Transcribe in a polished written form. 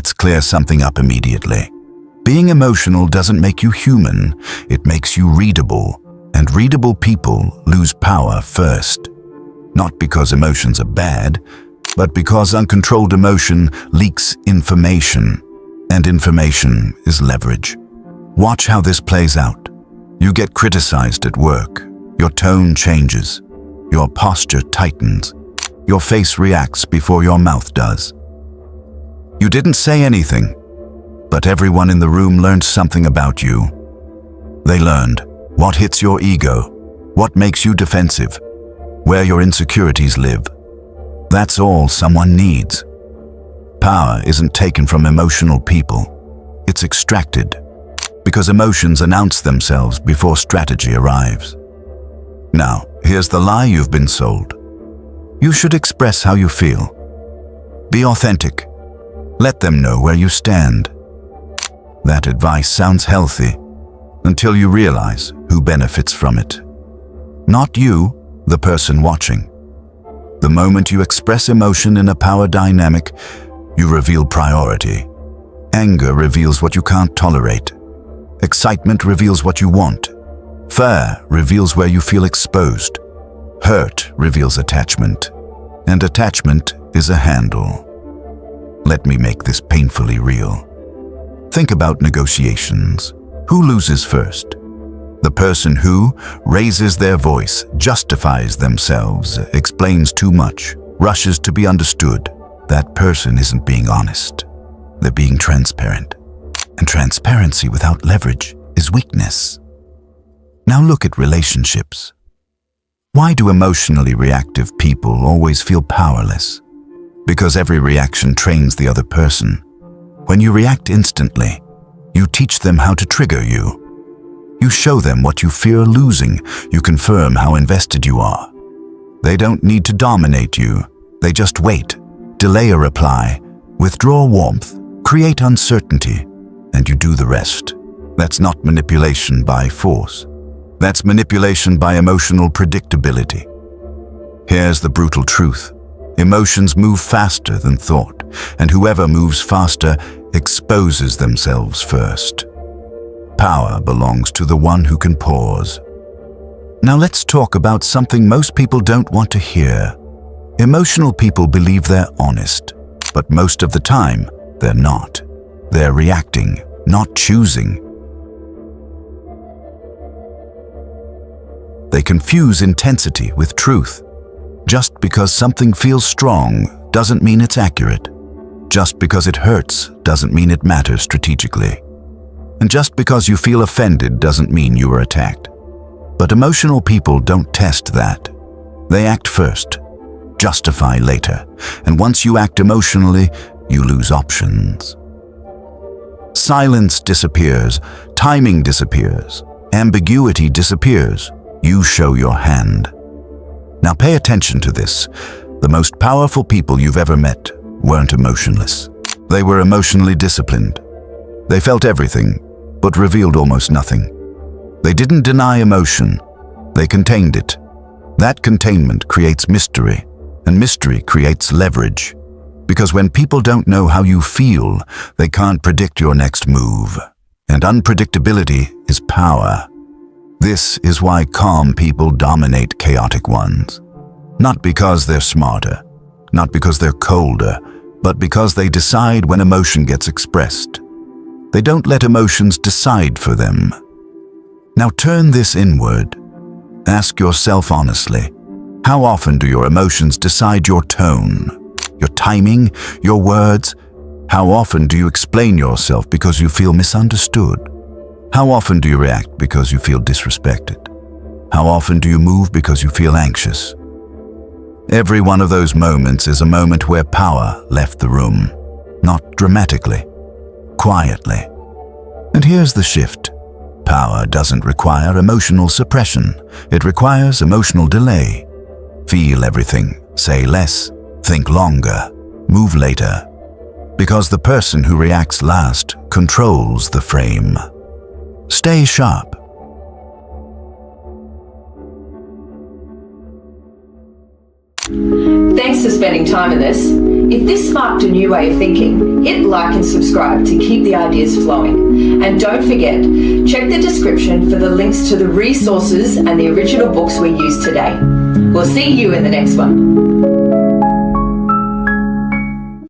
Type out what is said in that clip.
Let's clear something up immediately. Being emotional doesn't make you human, it makes you readable, and readable people lose power first. Not because emotions are bad, but because uncontrolled emotion leaks information, and information is leverage. Watch how this plays out. You get criticized at work, your tone changes, your posture tightens, your face reacts before your mouth does. You didn't say anything, but everyone in the room learned something about you. They learned what hits your ego, what makes you defensive, where your insecurities live. That's all someone needs. Power isn't taken from emotional people, it's extracted, because emotions announce themselves before strategy arrives. Now, here's the lie you've been sold. You should express how you feel. Be authentic. Let them know where you stand. That advice sounds healthy until you realize who benefits from it. Not you, the person watching. The moment you express emotion in a power dynamic, you reveal priority. Anger reveals what you can't tolerate. Excitement reveals what you want. Fear reveals where you feel exposed. Hurt reveals attachment. And attachment is a handle. Let me make this painfully real. Think about negotiations. Who loses first? The person who raises their voice, justifies themselves, explains too much, rushes to be understood. That person isn't being honest. They're being transparent. And transparency without leverage is weakness. Now look at relationships. Why do emotionally reactive people always feel powerless? Because every reaction trains the other person. When you react instantly, you teach them how to trigger you. You show them what you fear losing. You confirm how invested you are. They don't need to dominate you. They just wait, delay a reply, withdraw warmth, create uncertainty, and you do the rest. That's not manipulation by force. That's manipulation by emotional predictability. Here's the brutal truth. Emotions move faster than thought, and whoever moves faster exposes themselves first. Power belongs to the one who can pause. Now let's talk about something most people don't want to hear. Emotional people believe they're honest, but most of the time, they're not. They're reacting, not choosing. They confuse intensity with truth. Just because something feels strong doesn't mean it's accurate. Just because it hurts doesn't mean it matters strategically. And just because you feel offended doesn't mean you were attacked. But emotional people don't test that. They act first, justify later, and once you act emotionally, you lose options. Silence disappears, timing disappears, ambiguity disappears. You show your hand. Now pay attention to this. The most powerful people you've ever met weren't emotionless. They were emotionally disciplined. They felt everything, but revealed almost nothing. They didn't deny emotion. They contained it. That containment creates mystery, and mystery creates leverage. Because when people don't know how you feel, they can't predict your next move. And unpredictability is power. This is why calm people dominate chaotic ones. Not because they're smarter, not because they're colder, but because they decide when emotion gets expressed. They don't let emotions decide for them. Now turn this inward. Ask yourself honestly, how often do your emotions decide your tone, your timing, your words? How often do you explain yourself because you feel misunderstood? How often do you react because you feel disrespected? How often do you move because you feel anxious? Every one of those moments is a moment where power left the room. Not dramatically, quietly. And here's the shift. Power doesn't require emotional suppression. It requires emotional delay. Feel everything, say less, think longer, move later. Because the person who reacts last controls the frame. Stay sharp. Thanks for spending time with us. If this sparked a new way of thinking, hit like and subscribe to keep the ideas flowing. And don't forget, check the description for the links to the resources and the original books we used today. We'll see you in the next one.